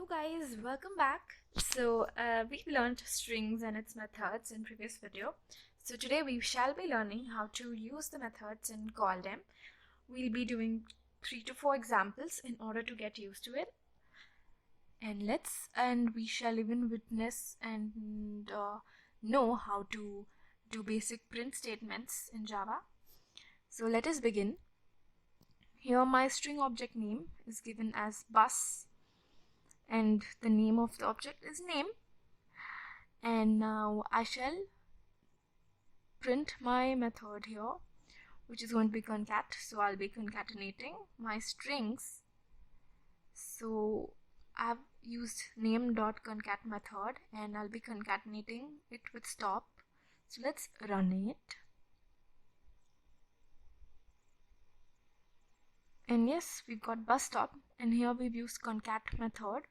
guys, welcome back. We've learned strings and its methods in previous video. So today we shall be learning how to use the methods and call them. We'll be doing 3 to 4 examples in order to get used to it. And we shall even witness and know how to do basic print statements in Java. So let us begin. Here my string object name is given as bus, and the name of the object is name. And now I shall print my method here, which is going to be concat. So I'll be concatenating my strings. So I've used name.concat method and I'll be concatenating it with stop. So let's run it. And yes, we've got bus stop, and here we've used concat method.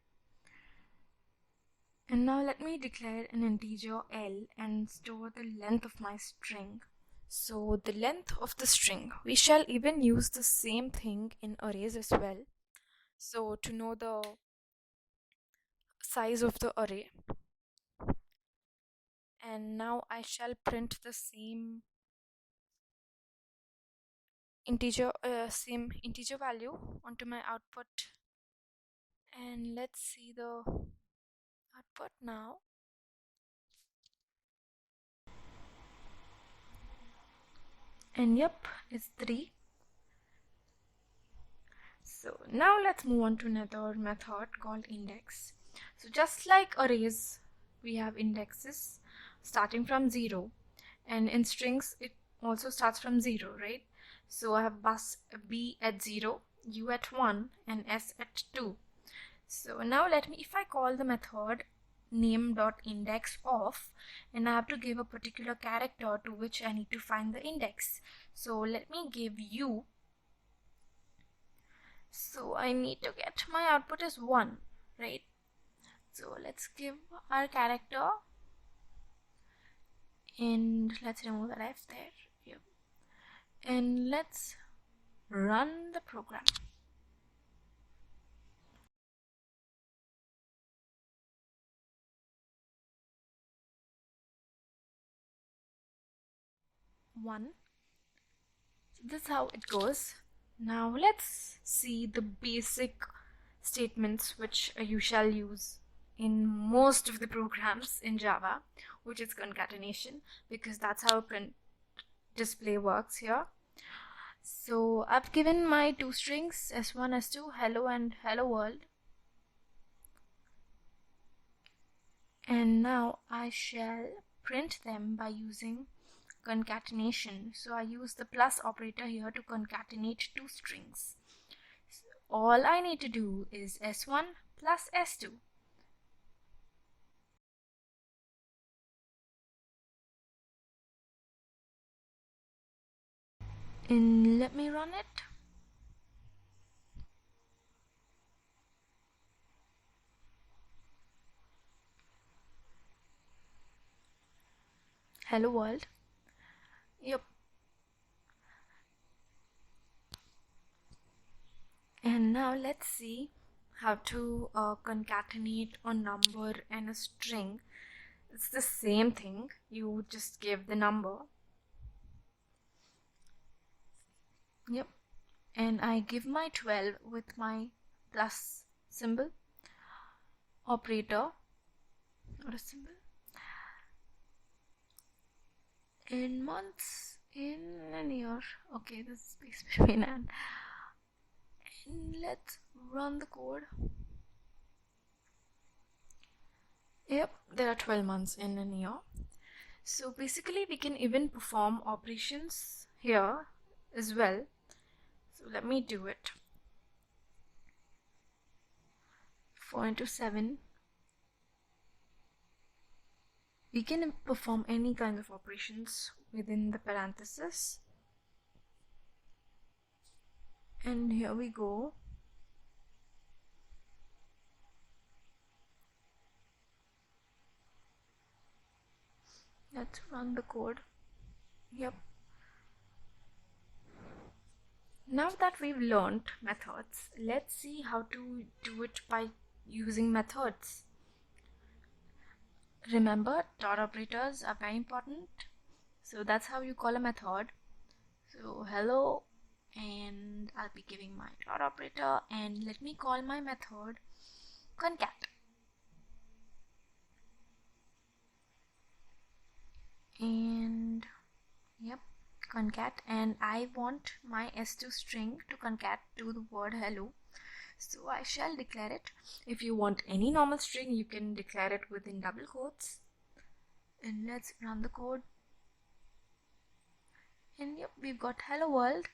And now let me declare an integer L and store the length of my string. So the length of the string, we shall even use the same thing in arrays as well. So to know the size of the array, and now I shall print the same integer value onto my output. And let's see the output now. And yep, it's 3. So now let's move on to another method called index. So just like arrays, we have indexes starting from 0, and in strings it also starts from 0, right? So I have bus b at 0, u at 1, and s at 2. So now if I call the method name.index of, and I have to give a particular character to which I need to find the index. So let me give u. So I need to get my output as 1, right? So let's give our character, and let's remove the F there. Yep. And let's run the program. One. So this is how it goes. Now let's see the basic statements which you shall use in most of the programs in Java, which is concatenation, because that's how print display works here. So I've given my 2 strings, s1, s2, hello and hello world. And now I shall print them by using concatenation. So I use the plus operator here to concatenate 2 strings. So all I need to do is s1 plus s2. And let me run it. Hello world. Yep. And now let's see how to concatenate a number and a string. It's the same thing. You just give the number. Yep. And I give my 12 with my plus symbol operator, or a symbol. In months, in an year. Okay, this is space between and let's run the code. Yep, there are 12 months in an year. So basically we can even perform operations here as well. So let me do it. 4 into 7. We can perform any kind of operations within the parenthesis. And here we go. Let's run the code. Yep. Now that we've learned methods, let's see how to do it by using methods. Remember, dot operators are very important. So that's how you call a method. So hello, and I'll be giving my dot operator, and let me call my method concat. And yep, concat, and I want my s2 string to concat to the word hello. So I shall declare it. If you want any normal string, you can declare it within double quotes. And let's run the code. And yep, we've got hello world.